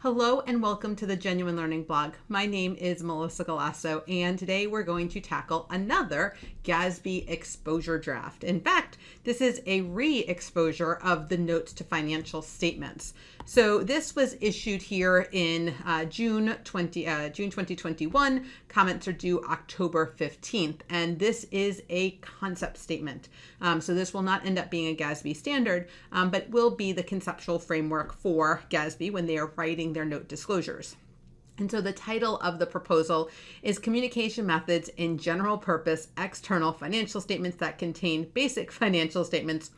Hello and welcome to the Genuine Learning Blog. My name is Melissa Galasso, and today we're going to tackle another GASB exposure draft. In fact, this is a re-exposure of the notes to financial statements. So this was issued here in June 2021. Comments are due October 15th, and this is a concept statement. So this will not end up being a GASB standard, but will be the conceptual framework for GASB when they are writing their note disclosures. And so the title of the proposal is Communication Methods in General Purpose External Financial Statements that Contain Basic Financial Statements,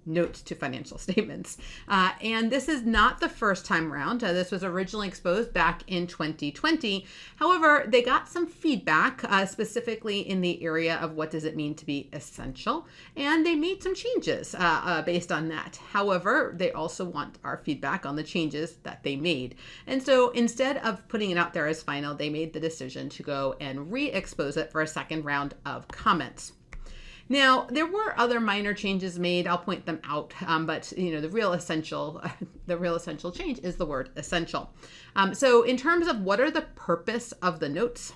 Notes to Financial Statements. And this is not the first time around. This was originally exposed back in 2020. However, they got some feedback, specifically in the area of what does it mean to be essential, and they made some changes based on that. However, they also want our feedback on the changes that they made. And so instead of putting it out there as final, they made the decision to go and re-expose it for a second round of comments. Now, there were other minor changes made. I'll point them out, but the real essential change is the word essential. So in terms of what are the purpose of the notes,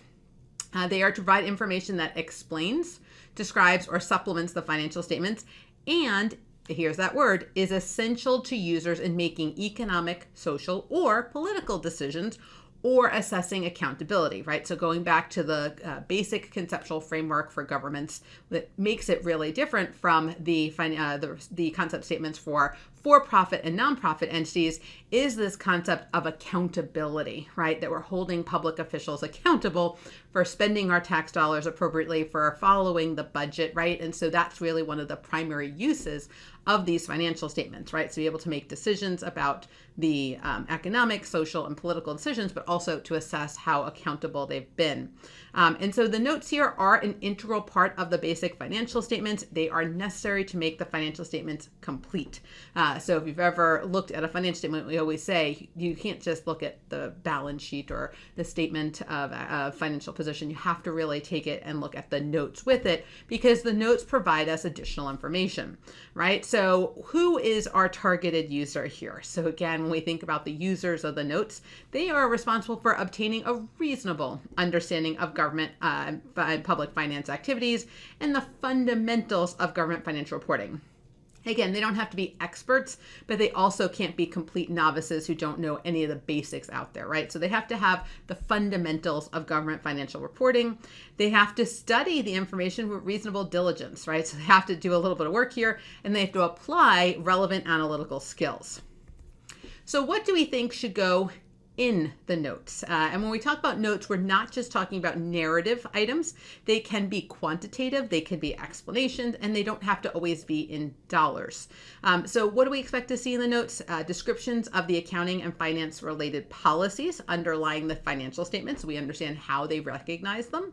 they are to provide information that explains, describes, or supplements the financial statements, and here's that word, is essential to users in making economic, social, or political decisions or assessing accountability, right? So going back to the basic conceptual framework for governments that makes it really different from the concept statements for for-profit and nonprofit entities is this concept of accountability, right? That we're holding public officials accountable for spending our tax dollars appropriately, for following the budget, right? And so that's really one of the primary uses of these financial statements, right? So be able to make decisions about the economic, social, and political decisions, but also to assess how accountable they've been. And so the notes here are an integral part of the basic financial statements. They are necessary to make the financial statements complete. So if you've ever looked at a financial statement, we always say you can't just look at the balance sheet or the statement of financial position. You have to really take it and look at the notes with it, because the notes provide us additional information, right? So who is our targeted user here? So again, when we think about the users of the notes, they are responsible for obtaining a reasonable understanding of government public finance activities and the fundamentals of government financial reporting. Again, they don't have to be experts, but they also can't be complete novices who don't know any of the basics out there, right? So they have to have the fundamentals of government financial reporting. They have to study the information with reasonable diligence, right? So they have to do a little bit of work here, and they have to apply relevant analytical skills. So what do we think should go in the notes? And when we talk about notes, we're not just talking about narrative items. They can be quantitative, they can be explanations, and they don't have to always be in dollars. So what do we expect to see in the notes? Descriptions of the accounting and finance related policies underlying the financial statements, so we understand how they recognize them.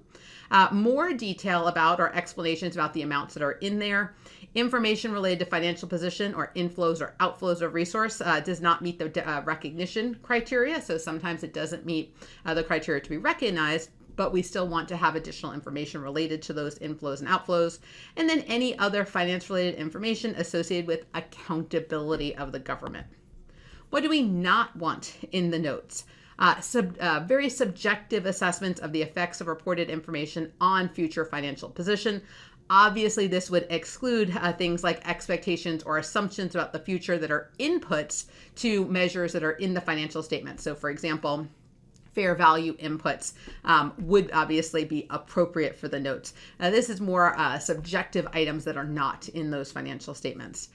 More detail about or explanations about the amounts that are in there. Information related to financial position or inflows or outflows of resource does not meet the recognition criteria. So sometimes it doesn't meet the criteria to be recognized, but we still want to have additional information related to those inflows and outflows. And then any other finance related information associated with accountability of the government. What do we not want in the notes? Very subjective assessments of the effects of reported information on future financial position. Obviously, this would exclude things like expectations or assumptions about the future that are inputs to measures that are in the financial statement. So for example, fair value inputs would obviously be appropriate for the notes. This is more subjective items that are not in those financial statements.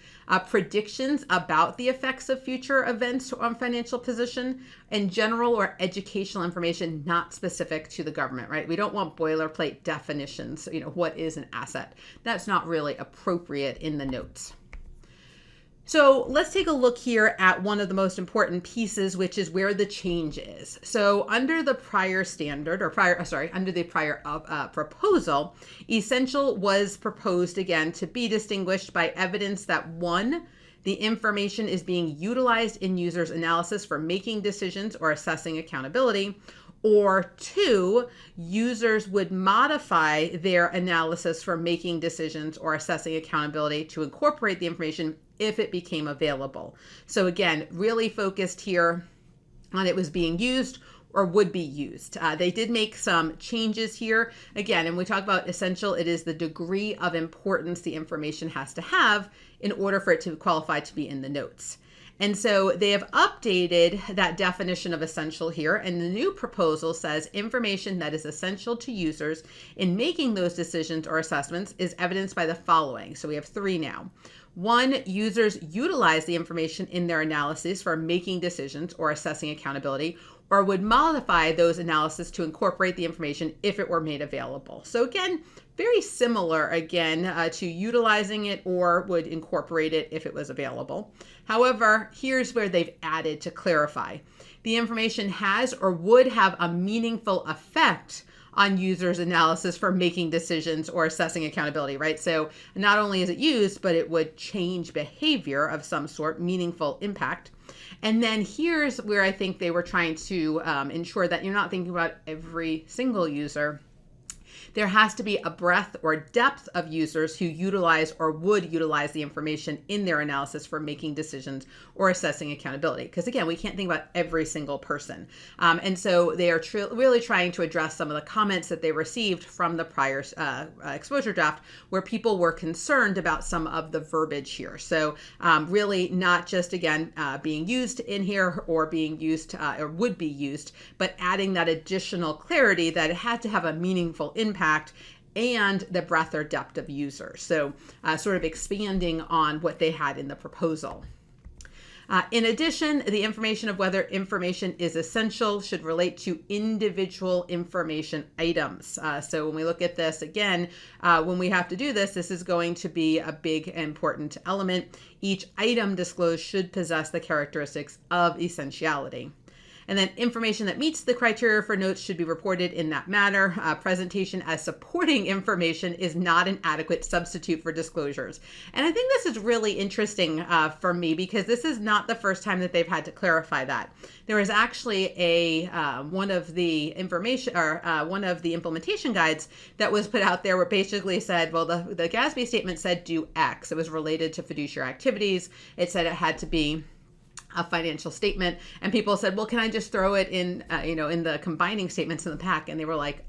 Predictions about the effects of future events on financial position and general or educational information not specific to the government, right? We don't want boilerplate definitions, what is an asset? That's not really appropriate in the notes. So let's take a look here at one of the most important pieces, which is where the change is. So under the prior standard, under the prior proposal, essential was proposed again to be distinguished by evidence that 1, the information is being utilized in users' analysis for making decisions or assessing accountability, or 2, users would modify their analysis for making decisions or assessing accountability to incorporate the information if it became available. So again, really focused here on it was being used or would be used. They did make some changes here. Again, and we talk about essential, it is the degree of importance the information has to have in order for it to qualify to be in the notes. And so they have updated that definition of essential here. And the new proposal says information that is essential to users in making those decisions or assessments is evidenced by the following. So we have 3 now. 1, users utilize the information in their analysis for making decisions or assessing accountability, or would modify those analyses to incorporate the information if it were made available. So again, very similar again to utilizing it or would incorporate it if it was available. However, here's where they've added to clarify. The information has or would have a meaningful effect on users' analysis for making decisions or assessing accountability, right? So not only is it used, but it would change behavior of some sort, meaningful impact. And then here's where I think they were trying to ensure that you're not thinking about every single user. There has to be a breadth or depth of users who utilize or would utilize the information in their analysis for making decisions or assessing accountability. Because again, we can't think about every single person. And so they are really trying to address some of the comments that they received from the prior exposure draft where people were concerned about some of the verbiage here. So really not just, again, being used in here or being used or would be used, but adding that additional clarity that it had to have a meaningful impact and the breadth or depth of users. So sort of expanding on what they had in the proposal. In addition, the information of whether information is essential should relate to individual information items. So when we look at this again, when we have to do this, this is going to be a big important element. Each item disclosed should possess the characteristics of essentiality. And then information that meets the criteria for notes should be reported in that manner. Presentation as supporting information is not an adequate substitute for disclosures. And I think this is really interesting for me because this is not the first time that they've had to clarify that. There was actually one of the information or one of the implementation guides that was put out there where basically said, well, the GASB statement said do X. It was related to fiduciary activities. It said it had to be a financial statement, and people said, well, can I just throw it in, in the combining statements in the pack? And they were like,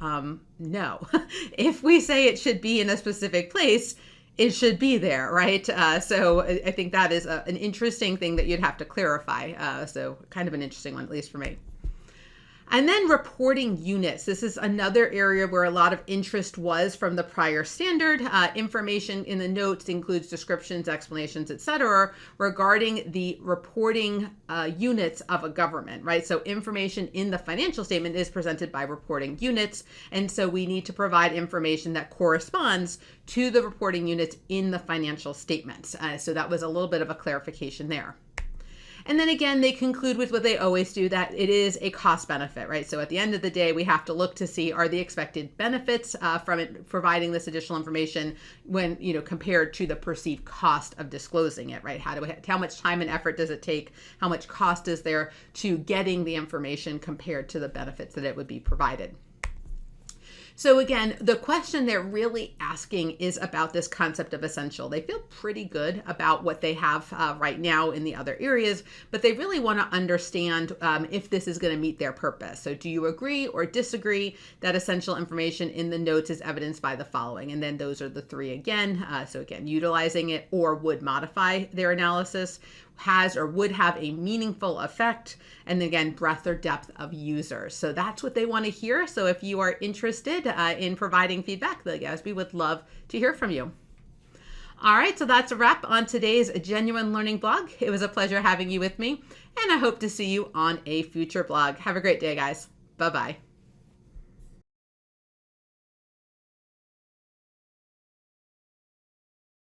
no, if we say it should be in a specific place, it should be there, right? So I think that is an interesting thing that you'd have to clarify. So kind of an interesting one, at least for me. And then reporting units. This is another area where a lot of interest was from the prior standard. Information in the notes includes descriptions, explanations, etc., regarding the reporting units of a government, right? So information in the financial statement is presented by reporting units. And so we need to provide information that corresponds to the reporting units in the financial statements. So that was a little bit of a clarification there. And then again, they conclude with what they always do, that it is a cost benefit, right? So at the end of the day, we have to look to see, are the expected benefits from it providing this additional information when, compared to the perceived cost of disclosing it, right? How much time and effort does it take? How much cost is there to getting the information compared to the benefits that it would be provided? So again, the question they're really asking is about this concept of essential. They feel pretty good about what they have right now in the other areas, but they really want to understand if this is going to meet their purpose. So do you agree or disagree that essential information in the notes is evidenced by the following? And then those are the 3 again. So again, utilizing it or would modify their analysis, has or would have a meaningful effect, and again, breadth or depth of users. So that's what they want to hear. So if you are interested in providing feedback, the GASB would love to hear from you. All right, so that's a wrap on today's Genuine Learning blog. It was a pleasure having you with me, and I hope to see you on a future blog. Have a great day, guys. Bye-bye.